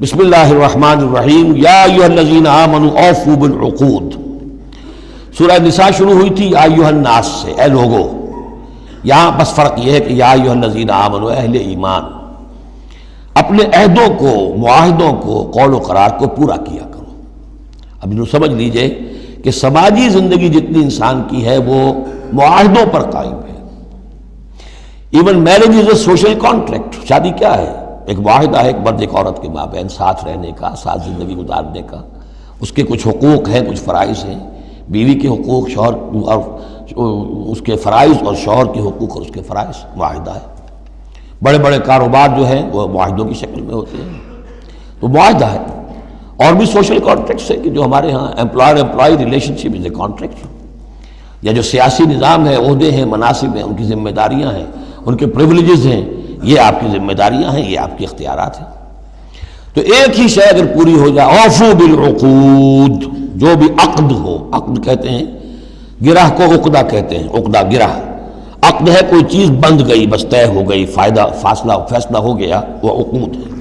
بسم اللہ الرحمن الرحیم یا ایھا الذین آمنوا اوفوا بالعقود۔ سورہ نساء شروع ہوئی تھی یا ایھا الناس سے، اے لوگو۔ یہاں بس فرق یہ ہے کہ یا ایھا الذین آمنوا، اہل ایمان، اپنے عہدوں کو، معاہدوں کو، قول و قرار کو پورا کیا کرو۔ اب انہوں سمجھ لیجئے کہ سماجی زندگی جتنی انسان کی ہے وہ معاہدوں پر قائم ہے۔ Even marriage is a social contract. شادی کیا ہے؟ ایک معاہدہ ہے، ایک مرد ایک عورت کے مابین ساتھ رہنے کا، ساتھ زندگی گزارنے کا۔ اس کے کچھ حقوق ہیں، کچھ فرائض ہیں، بیوی کے حقوق، شوہر اور اس کے فرائض، اور شوہر کے حقوق اور اس کے فرائض، معاہدہ ہے۔ بڑے بڑے کاروبار جو ہیں وہ معاہدوں کی شکل میں ہوتے ہیں، تو معاہدہ ہے۔ اور بھی سوشل کانٹریکٹس ہے کہ جو ہمارے ہاں employer employee relationship is a contract, یا جو سیاسی نظام ہے، عہدے ہیں، مناصب ہیں، ان کی ذمہ داریاں ہیں، ان کے پریویلیجز ہیں، یہ آپ کی ذمہ داریاں ہیں، یہ آپ کے اختیارات ہیں۔ تو ایک ہی شے اگر پوری ہو جائے، اوفوا بالعقود، جو بھی عقد ہو، عقد کہتے ہیں، گرہ کو عقدہ کہتے ہیں، عقدہ گرہ۔ عقد ہے کوئی چیز بند گئی، بس طے ہو گئی، فیصلہ ہو گیا، وہ عقود ہے۔